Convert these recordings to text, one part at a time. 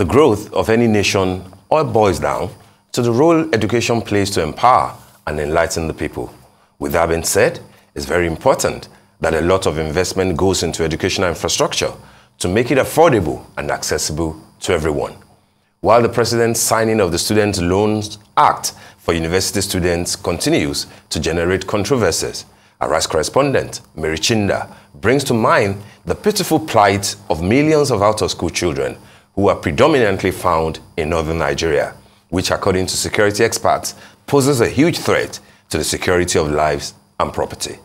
The growth of any nation all boils down to the role education plays to empower and enlighten the people. With that being said, it's very important that a lot of investment goes into educational infrastructure to make it affordable and accessible to everyone. While the President's signing of the Student Loans Act for university students continues to generate controversies, our Rice correspondent, Mary Chinda, brings to mind the pitiful plight of millions of out-of-school children who are predominantly found in northern Nigeria, which, according to security experts, poses a huge threat to the security of lives and property.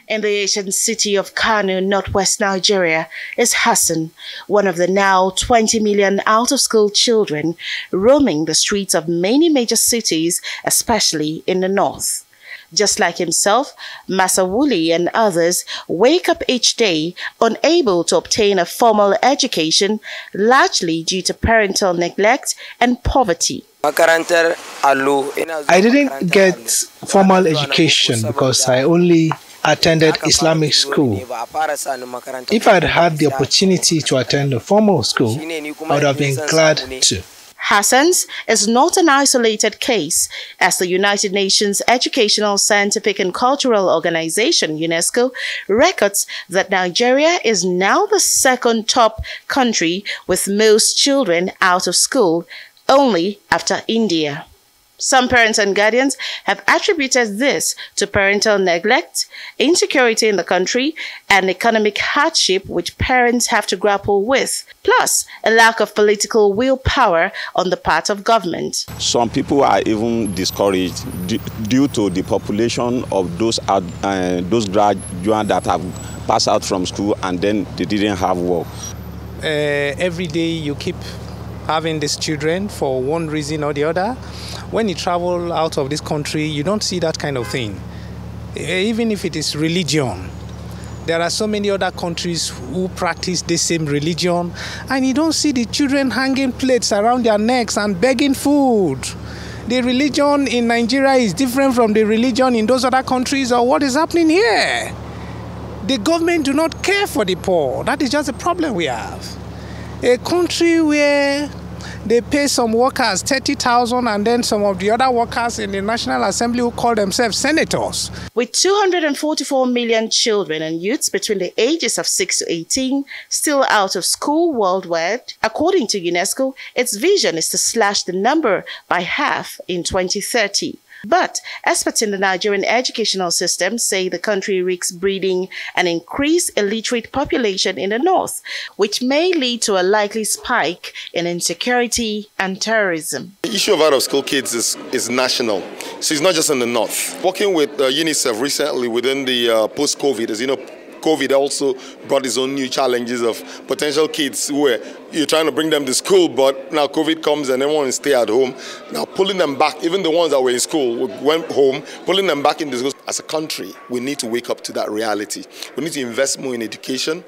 In the Asian city of Kano, northwest Nigeria, is Hassan, one of the now 20 million out-of-school children roaming the streets of many major cities, especially in the north. Just like himself, Masawuli and others wake up each day unable to obtain a formal education, largely due to parental neglect and poverty. I didn't get formal education because I only attended Islamic school. If I'd had the opportunity to attend a formal school, I would have been glad to. Hassan's is not an isolated case, as the United Nations Educational, Scientific and Cultural Organization, UNESCO, records that Nigeria is now the second top country with most children out of school, only after India. Some parents and guardians have attributed this to parental neglect, insecurity in the country, and economic hardship which parents have to grapple with, plus a lack of political willpower on the part of government. Some people are even discouraged due to the population of those graduates that have passed out from school and then they didn't have work. Every day you keep having these children for one reason or the other. When you travel out of this country, you don't see that kind of thing. Even if it is religion, there are so many other countries who practice the same religion, and you don't see the children hanging plates around their necks and begging food. The religion in Nigeria is different from the religion in those other countries, or what is happening here? The government do not care for the poor. That is just a problem we have. A country where they pay some workers 30,000 and then some of the other workers in the National Assembly who call themselves senators. With 244 million children and youths between the ages of 6 to 18 still out of school worldwide, according to UNESCO, its vision is to slash the number by half in 2030. But experts in the Nigerian educational system say the country risks breeding an increased illiterate population in the north, which may lead to a likely spike in insecurity and terrorism. The issue of out-of-school kids is national, so it's not just in the north. Working with UNICEF recently within the post-COVID, as you know, COVID also brought its own new challenges of potential kids who you're trying to bring them to school, but now COVID comes and everyone is stay at home. Now pulling them back, even the ones that were in school went home, pulling them back into school. As a country, we need to wake up to that reality. We need to invest more in education.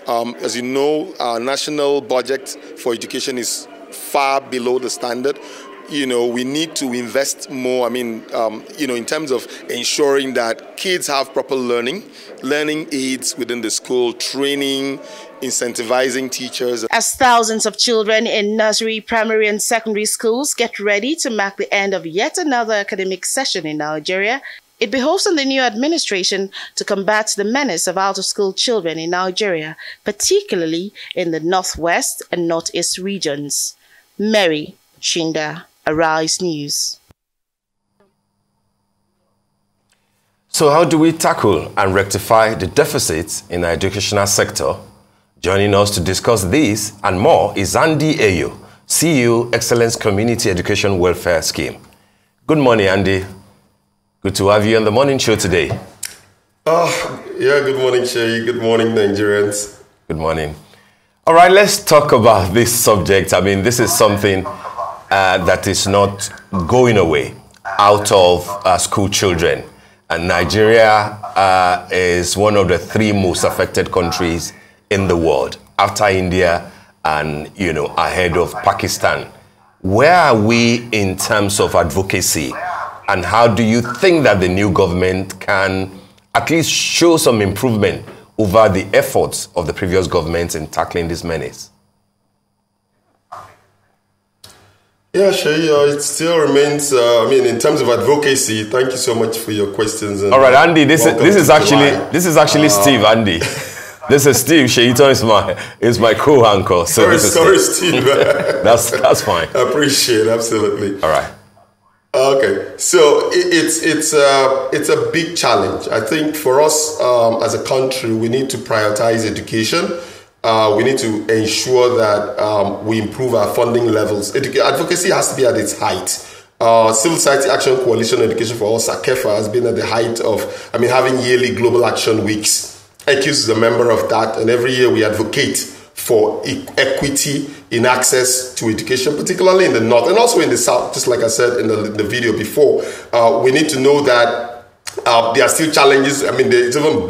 As you know, our national budget for education is far below the standard. You know, we need to invest more, in terms of ensuring that kids have proper learning aids within the school, training, incentivizing teachers. As thousands of children in nursery, primary and secondary schools get ready to mark the end of yet another academic session in Nigeria, it behoves on the new administration to combat the menace of out-of-school children in Nigeria, particularly in the northwest and northeast regions. Mary Chinda, Arise News. So how do we tackle and rectify the deficits in the educational sector? Joining us to discuss this and more is Andy Ayo, CEO, Excellence Community Education Welfare Scheme. Good morning, Andy. Good to have you on the morning show today. Good morning, Shay. Good morning, Nigerians. Good morning. All right, let's talk about this subject. I mean, this is something that is not going away out of school children. And Nigeria is one of the 3 most affected countries in the world, after India and, ahead of Pakistan. Where are we in terms of advocacy? And how do you think that the new government can at least show some improvement over the efforts of the previous governments in tackling this menace? Yeah, sure. It still remains. In terms of advocacy, thank you so much for your questions. And, all right, Andy. This is actually Steve. Andy, this is Steve. Sheito is my co-anchor. So sorry, Steve. that's fine. I appreciate it, absolutely. All right. Okay, so it's a big challenge. I think for us as a country, we need to prioritize education. We need to ensure that we improve our funding levels. Advocacy has to be at its height. Civil Society Action Coalition Education for All, SACEFA, has been at the height of, having yearly Global Action Weeks. ECUS is a member of that, and every year we advocate for equity in access to education, particularly in the North and also in the South. Just like I said in the video before, we need to know that there are still challenges. There's even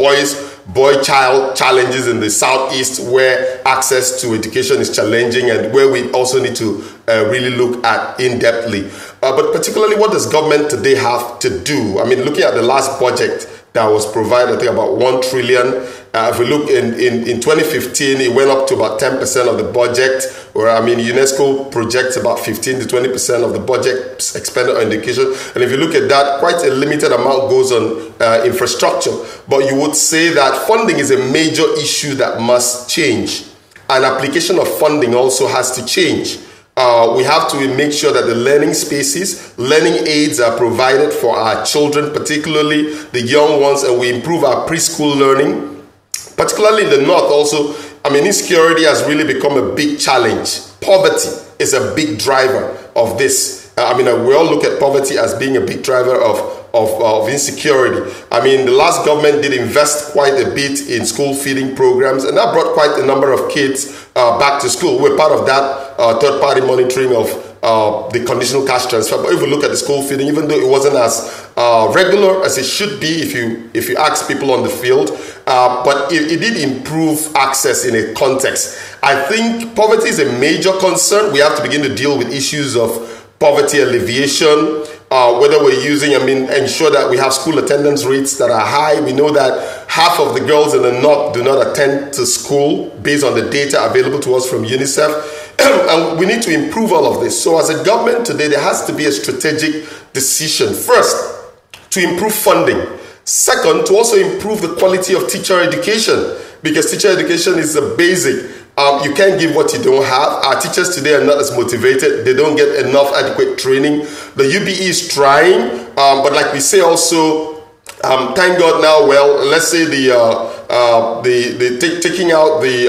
boy-child challenges in the Southeast where access to education is challenging and where we also need to really look at in-depthly. But particularly, what does government today have to do? Looking at the last budget that was provided, I think about 1 trillion. If we look in 2015, it went up to about 10% of the budget, where UNESCO projects about 15 to 20% of the budget expended on education. And if you look at that, quite a limited amount goes on infrastructure. But you would say that funding is a major issue that must change. And application of funding also has to change. We have to make sure that the learning spaces, learning aids are provided for our children, particularly the young ones, and we improve our preschool learning. Particularly in the North also, insecurity has really become a big challenge. Poverty is a big driver of this. We all look at poverty as being a big driver of insecurity. The last government did invest quite a bit in school feeding programs, and that brought quite a number of kids back to school. We're part of that third-party monitoring of the conditional cash transfer. But if we look at the school feeding, even though it wasn't as regular as it should be if you ask people on the field, but it did improve access in a context. I think poverty is a major concern. We have to begin to deal with issues of poverty alleviation, whether we're using, ensure that we have school attendance rates that are high. We know that half of the girls in the North do not attend to school based on the data available to us from UNICEF. And we need to improve all of this. So as a government today, there has to be a strategic decision. First, to improve funding. Second, to also improve the quality of teacher education, because teacher education is the basic. You can't give what you don't have. Our teachers today are not as motivated. They don't get enough adequate training. The UBE is trying, but like we say also, thank God now, well, let's say taking out the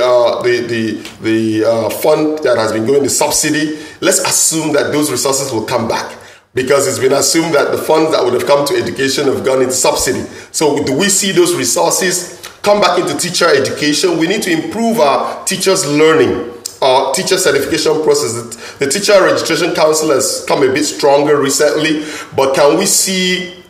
fund that has been going to subsidy, let's assume that those resources will come back. Because it's been assumed that the funds that would have come to education have gone into subsidy. So do we see those resources come back into teacher education? We need to improve our teachers' learning, our teacher certification process. The Teacher Registration Council has come a bit stronger recently, but can we see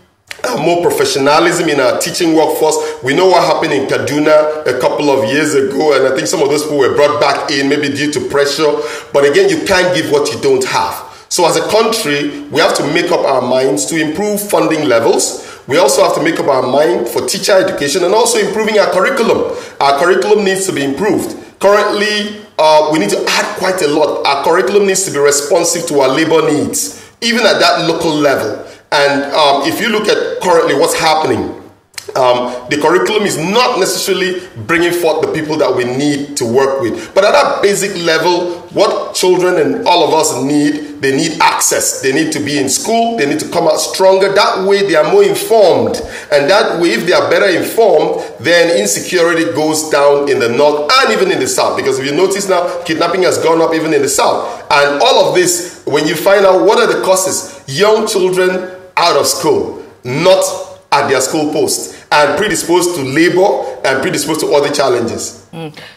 more professionalism in our teaching workforce? We know what happened in Kaduna a couple of years ago, and I think some of those people were brought back in maybe due to pressure. But again, you can't give what you don't have. So as a country, we have to make up our minds to improve funding levels. We also have to make up our mind for teacher education and also improving our curriculum. Our curriculum needs to be improved. Currently, we need to add quite a lot. Our curriculum needs to be responsive to our labor needs, even at that local level. And if you look at currently what's happening, the curriculum is not necessarily bringing forth the people that we need to work with. But at that basic level, what children and all of us need, they need access. They need to be in school. They need to come out stronger. That way they are more informed. And that way, if they are better informed, then insecurity goes down in the North and even in the South. Because if you notice now, kidnapping has gone up even in the South. And all of this, when you find out what are the causes, young children out of school, not at their school posts, and predisposed to labor and predisposed to other challenges.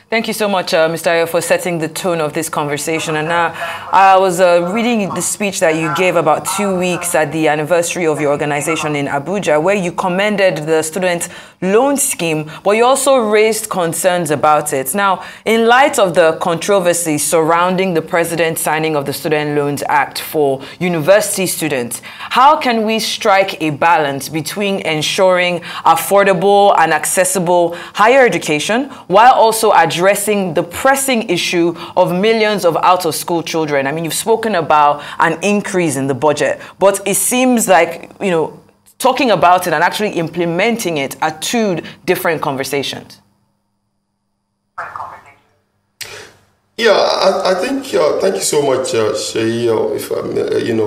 Thank you so much, Mr. Ayo, for setting the tone of this conversation. And now I was reading the speech that you gave about 2 weeks at the anniversary of your organization in Abuja, where you commended the student loan scheme, but you also raised concerns about it. Now, in light of the controversy surrounding the president's signing of the Student Loans Act for university students, how can we strike a balance between ensuring affordable and accessible higher education while also addressing the pressing issue of millions of out-of-school children? I mean, you've spoken about an increase in the budget, but it seems like, you know, talking about it and actually implementing it are two different conversations. Yeah, I think, thank you so much, Sheyi,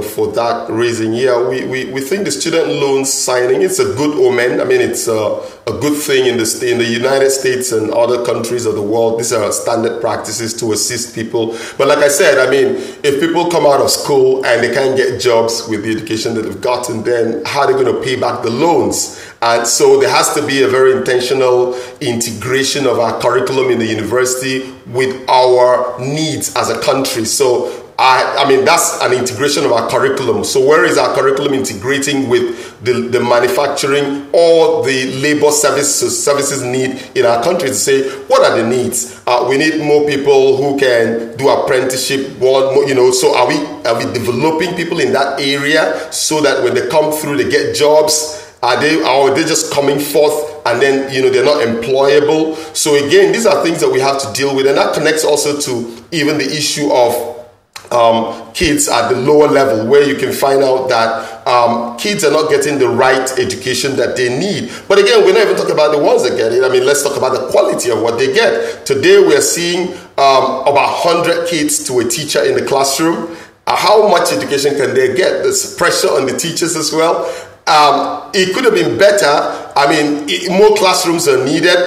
for that raising. Yeah, we think the student loan signing, it's a good omen. I mean, it's a good thing in the United States and other countries of the world. These are standard practices to assist people. But like I said, I mean, if people come out of school and they can't get jobs with the education that they've gotten, then how are they going to pay back the loans? And so there has to be a very intentional integration of our curriculum in the university with our needs as a country. So I mean, that's an integration of our curriculum. So where is our curriculum integrating with the manufacturing or the labor services need in our country to say, what are the needs? We need more people who can do apprenticeship, so are we developing people in that area so that when they come through, they get jobs? Are they just coming forth and then, they're not employable? So again, these are things that we have to deal with. And that connects also to even the issue of kids at the lower level, where you can find out that kids are not getting the right education that they need. But again, we're not even talking about the ones that get it. I mean, let's talk about the quality of what they get. Today, we're seeing about 100 kids to a teacher in the classroom. How much education can they get? There's pressure on the teachers as well. It could have been better. I mean, more classrooms are needed.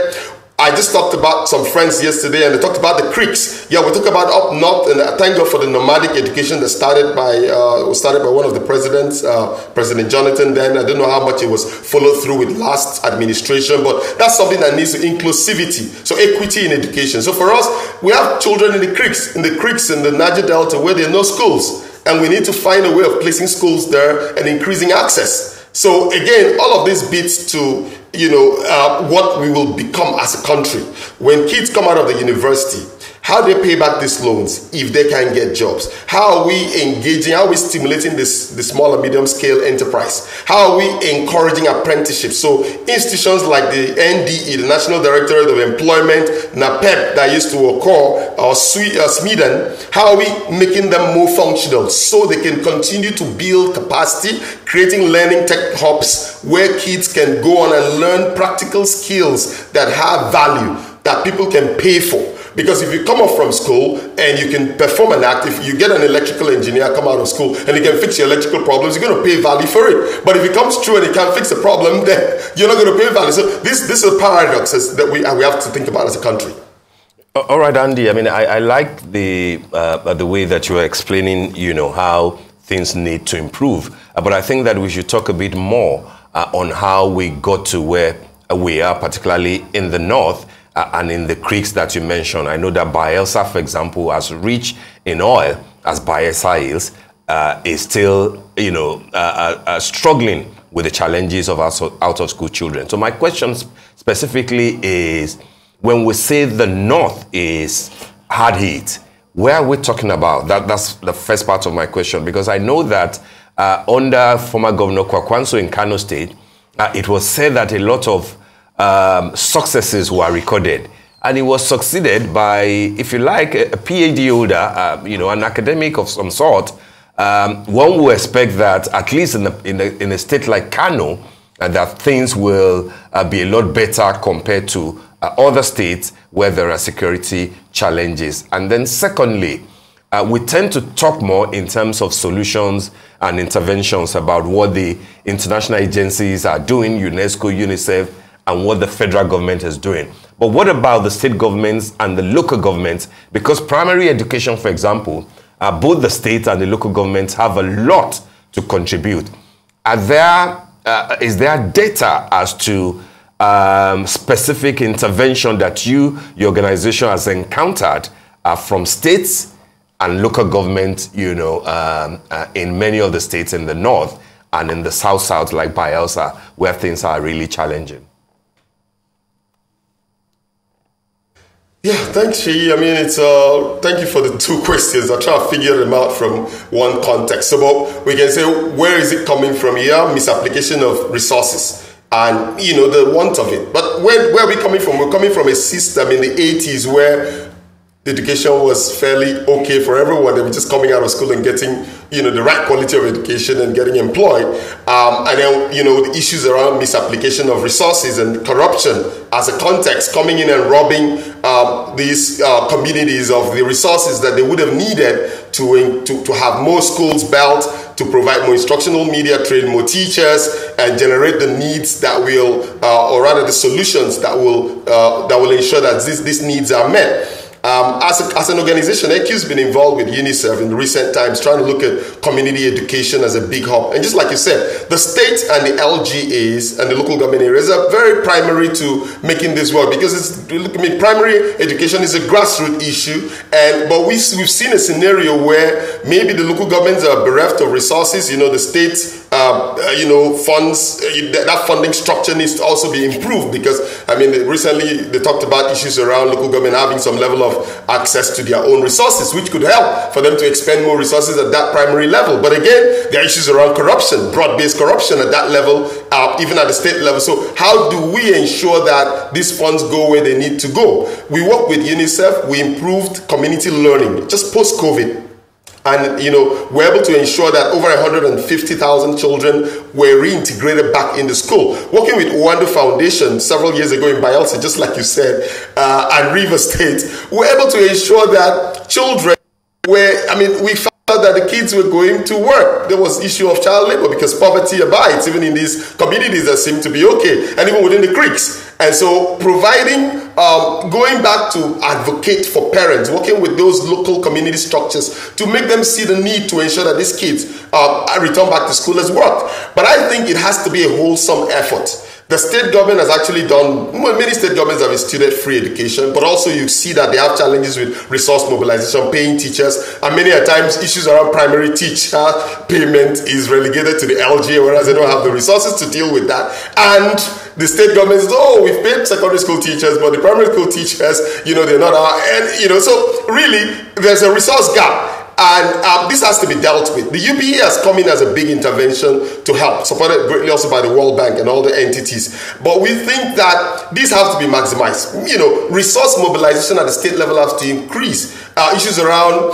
I just talked about some friends yesterday, and they talked about the creeks. Yeah, we talk about up north, and thank God for the nomadic education that started by one of the presidents, President Jonathan. Then I don't know how much it was followed through with last administration, but that's something that needs inclusivity, so equity in education. So for us, we have children in the creeks in the Niger Delta where there are no schools, and we need to find a way of placing schools there and increasing access. So again, all of this beats to what we will become as a country. When kids come out of the university, how do they pay back these loans if they can't get jobs? How are we engaging, how are we stimulating the small and medium scale enterprise? How are we encouraging apprenticeships? So institutions like the NDE, the National Directorate of Employment, NAPEP that used to occur, or Sweden, how are we making them more functional so they can continue to build capacity, creating learning tech hubs where kids can go on and learn practical skills that have value, that people can pay for? Because if you come off from school and you can perform an act, if you get an electrical engineer come out of school and he can fix your electrical problems, you're going to pay value for it. But if it comes true and he can't fix the problem, then you're not going to pay value. So this is paradoxes that we have to think about as a country. All right, Andy. I mean, I like the way that you are explaining, how things need to improve. But I think that we should talk a bit more on how we got to where we are, particularly in the north. And in the creeks that you mentioned. I know that Bayelsa, for example, as rich in oil as Bayelsa is still, struggling with the challenges of out-of-school children. So my question specifically is, when we say the north is hard hit, where are we talking about? That's the first part of my question, because I know that under former Governor Kwakwanso in Kano State, it was said that a lot of successes were recorded, and it was succeeded by, if you like, a PhD holder, an academic of some sort. One would expect that, at least in a state like Kano, that things will be a lot better compared to other states where there are security challenges. And then secondly, we tend to talk more in terms of solutions and interventions about what the international agencies are doing, UNESCO, UNICEF, and what the federal government is doing. But what about the state governments and the local governments? Because primary education, for example, both the state and the local governments have a lot to contribute. Is there data as to specific intervention that your organization has encountered from states and local government, in many of the states in the north and in the south like Bayelsa, where things are really challenging? Yeah, thanks, Sheyi. I mean, thank you for the two questions. I'll try to figure them out from one context. So, but we can say, where is it coming from here? Misapplication of resources. and the want of it. But where are we coming from? We're coming from a system in the 80s where education was fairly okay for everyone. They were just coming out of school and getting, the right quality of education and getting employed. And then, the issues around misapplication of resources and corruption as a context, coming in and robbing these communities of the resources that they would have needed to have more schools built, to provide more instructional media, train more teachers, and generate the needs that will, or rather the solutions that will ensure that these needs are met. As an organization, EQ's been involved with UNICEF in recent times, trying to look at community education as a big hub. And just like you said, the state and the LGAs and the local government areas are very primary to making this work, because primary education is a grassroots issue. But we've seen a scenario where maybe the local governments are bereft of resources. The state funds, that funding structure needs to also be improved, because recently they talked about issues around local government having some level of access to their own resources, which could help for them to expend more resources at that primary level. But again, there are issues around corruption, broad-based corruption at that level, even at the state level. So how do we ensure that these funds go where they need to go? We work with UNICEF. We improved community learning just post-COVID. And, we're able to ensure that over 150,000 children were reintegrated back into school. Working with Wando Foundation several years ago in Bielsa, just like you said, and River State, we're able to ensure that children we found out that the kids were going to work. There was issue of child labor because poverty abides, even in these communities that seem to be okay, and even within the creeks. And so providing, going back to advocate for parents, working with those local community structures to make them see the need to ensure that these kids return back to school has worked. But I think it has to be a wholesome effort. The state government has actually done, many state governments have instituted free education, but also you see that they have challenges with resource mobilization, paying teachers, and many a times issues around primary teacher payment is relegated to the LGA, whereas they don't have the resources to deal with that. And the state government says, we've paid secondary school teachers, but the primary school teachers, they're not our, and, so really there's a resource gap. And this has to be dealt with. The UPE has come in as a big intervention to help, supported greatly also by the World Bank and all the entities. But we think that these have to be maximized. Resource mobilization at the state level has to increase. Issues around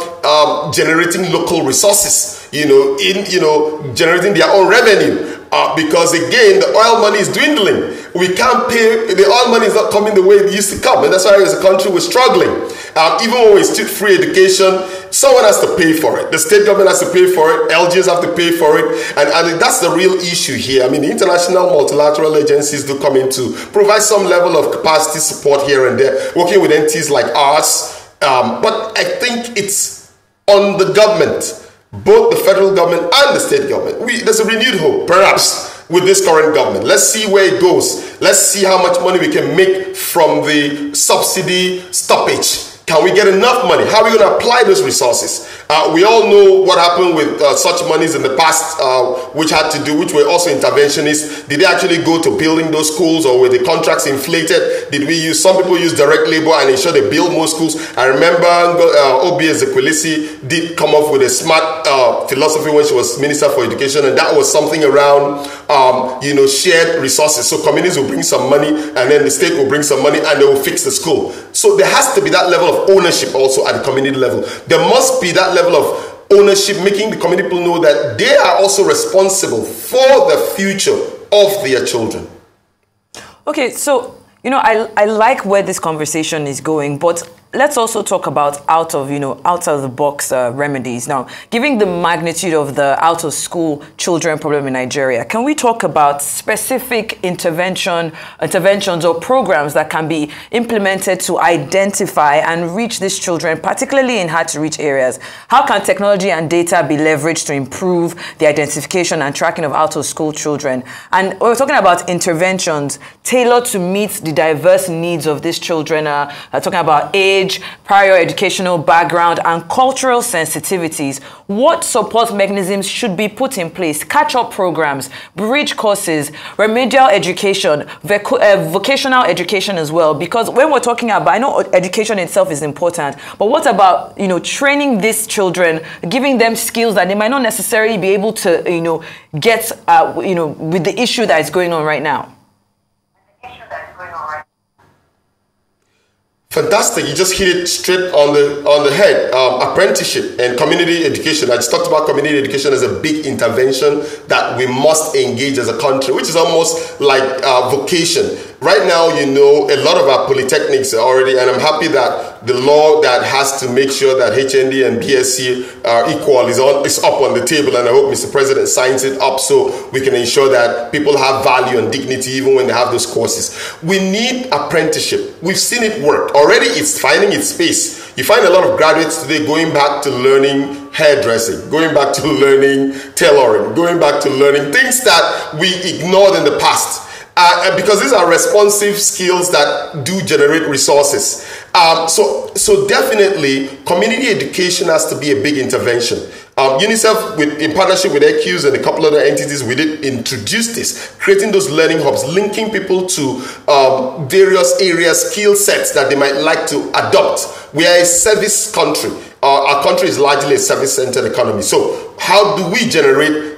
generating local resources, generating their own revenue. Because again, the oil money is dwindling. We can't pay, the oil money is not coming the way it used to come. And that's why as a country we're struggling. Even when we institute free education, someone has to pay for it. The state government has to pay for it. LGs have to pay for it. And that's the real issue here. The international multilateral agencies do come in to provide some level of capacity support here and there, working with entities like ours. But I think it's on the government, both the federal government and the state government. There's a renewed hope, perhaps, with this current government. Let's see where it goes. Let's see how much money we can make from the subsidy stoppage. Can we get enough money? How are we going to apply those resources? We all know what happened with such monies in the past, which were also interventionists. Did they actually go to building those schools, or were the contracts inflated? Some people use direct labor and ensure they build more schools? I remember Obi Ezekwesili did come up with a smart philosophy when she was Minister for Education, and that was something around, shared resources. So communities will bring some money, and then the state will bring some money, and they will fix the school. So there has to be that level of ownership also at the community level. There must be that level of ownership, making the community people know that they are also responsible for the future of their children. Okay, so, I like where this conversation is going, but let's also talk about out of the box remedies. Now, given the magnitude of the out of school children problem in Nigeria, can we talk about specific interventions or programs that can be implemented to identify and reach these children, particularly in hard to reach areas? How can technology and data be leveraged to improve the identification and tracking of out of school children? And we're talking about interventions tailored to meet the diverse needs of these children. Talking about age, prior educational background, and cultural sensitivities. What support mechanisms should be put in place? Catch-up programs, bridge courses, remedial education, vocational education as well. Because when we're talking about, I know education itself is important, but what about, training these children, giving them skills that they might not necessarily be able to, get, with the issue that is going on right now? Fantastic. You just hit it straight on the head. Apprenticeship and community education. I just talked about community education as a big intervention that we must engage as a country, which is almost like vocation. Right now, a lot of our polytechnics are already, and I'm happy that the law that has to make sure that HND and BSc are equal is up on the table, and I hope Mr. President signs it up so we can ensure that people have value and dignity even when they have those courses. We need apprenticeship. We've seen it work. Already it's finding its space. You find a lot of graduates today going back to learning hairdressing, going back to learning tailoring, going back to learning things that we ignored in the past. Because these are responsive skills that do generate resources. So definitely, community education has to be a big intervention. UNICEF, in partnership with EQs and a couple other entities, we did introduce this, creating those learning hubs, linking people to various areas, skill sets that they might like to adopt. We are a service country. Our country is largely a service-centered economy. So how do we generate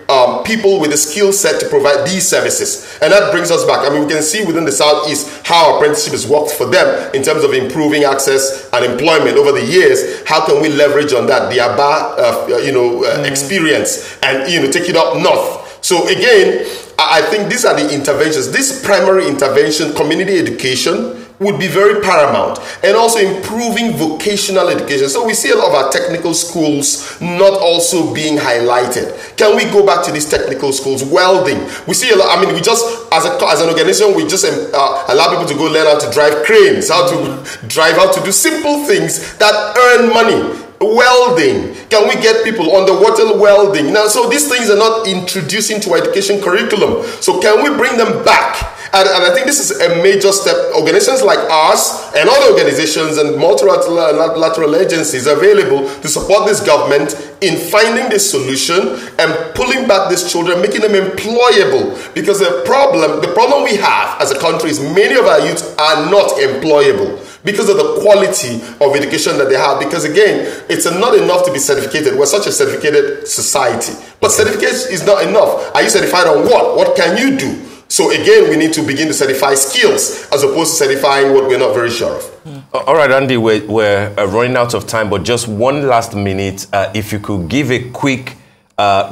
people with the skill set to provide these services? And that brings us back. I mean, we can see within the Southeast how apprenticeship has worked for them in terms of improving access and employment over the years. How can we leverage on that, the ABBA, experience, and take it up north? So again, I think these are the interventions. This primary intervention, community education, would be very paramount, and also improving vocational education. So we see a lot of our technical schools not also being highlighted. Can we go back to these technical schools? Welding, we see a lot. I mean, we just as an organization, we just allow people to go learn how to drive cranes, how to drive, how to do simple things that earn money. Welding, can we get people underwater welding? Now, so these things are not introduced into our education curriculum. So can we bring them back? And I think this is a major step. Organizations like ours and other organizations and multilateral agencies are available to support this government in finding this solution and pulling back these children, making them employable. Because the problem we have as a country is many of our youth are not employable because of the quality of education that they have. Because again, it's not enough to be certificated. We're such a certificated society. But certification is not enough. Are you certified on what? What can you do? So again, we need to begin to certify skills as opposed to certifying what we're not very sure of. All right, Andy, we're running out of time, but just one last minute. If you could give a quick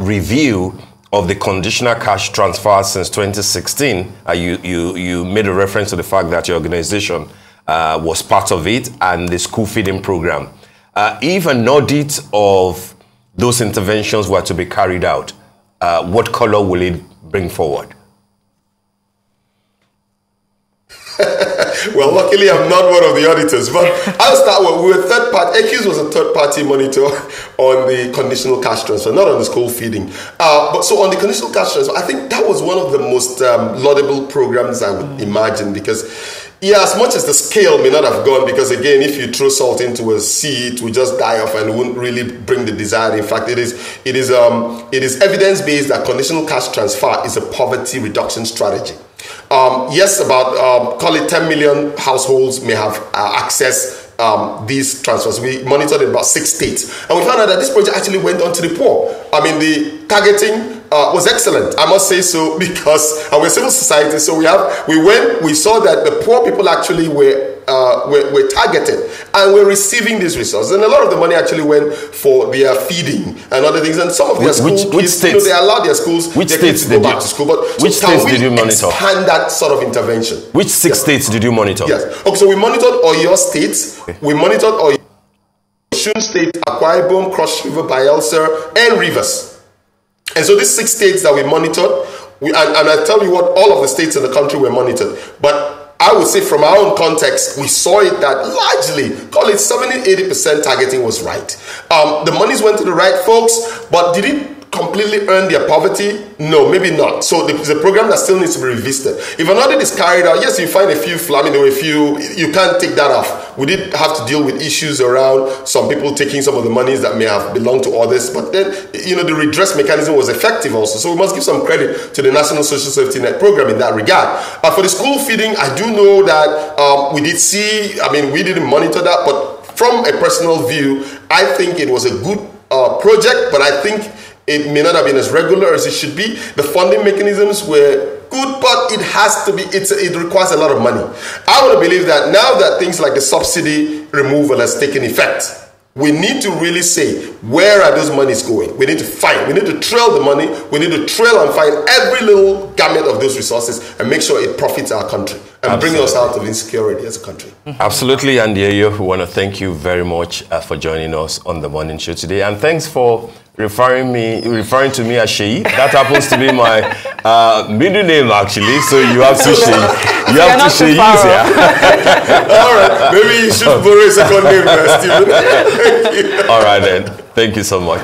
review of the conditional cash transfers since 2016. You made a reference to the fact that your organization was part of it, and the school feeding program. If an audit of those interventions were to be carried out, what color will it bring forward? Well, luckily I'm not one of the auditors, but I'll start with, we were third party. EQs was a third party monitor on the conditional cash transfer, not on the school feeding. But so on the conditional cash transfer, I think that was one of the most laudable programs I would imagine, because yeah, as much as the scale may not have gone, because again, if you throw salt into a sea, it will just die off and it won't really bring the desired. In fact, it is evidence-based that conditional cash transfer is a poverty reduction strategy. Yes, about call it 10 million households may have access these transfers. We monitored in about 6 states, and we found out that this project actually went on to the poor. I mean, the targeting was excellent, I must say so, because we're civil society. So we saw that the poor people actually were targeted, and we're receiving these resources, and a lot of the money actually went for their feeding and other things. And some of their kids, they allowed their schools, which states to go back to school. But which states did you monitor? Expand that sort of intervention. Which 6 states did you monitor? Yes. Okay, so we monitored Oyo State. We monitored Oyo State, Akwa Ibom, Cross River, Bayelsa, and Rivers. And so these 6 states that we monitored, and I tell you what, all of the states in the country were monitored. But I would say from our own context, we saw it that largely, call it 70-80% targeting was right. The monies went to the right folks, but did it completely earn their poverty? No, maybe not. So it's a program that still needs to be revisited. If an audit is carried out, yes, you find a few flamming, there were a few, you can't take that off. We did have to deal with issues around some people taking some of the monies that may have belonged to others, but then, the redress mechanism was effective also. So we must give some credit to the National Social Safety Net program in that regard. For the school feeding, I do know that we did see, we didn't monitor that, but from a personal view, I think it was a good project, but I think it may not have been as regular as it should be. The funding mechanisms were good, but it requires a lot of money. I want to believe that now that things like the subsidy removal has taken effect, we need to really say, where are those monies going? We need to trail the money. We need to trail and find every little gamut of those resources and make sure it profits our country and bring us out of insecurity as a country. Absolutely, and we want to thank you very much for joining us on the morning show today. And thanks for referring to me as Sheyi. That happens to be my middle name, actually. So you have to Sheyi. You have to Sheyi here. All right. Maybe you should borrow a second name, Stephen. All right, then. Thank you so much.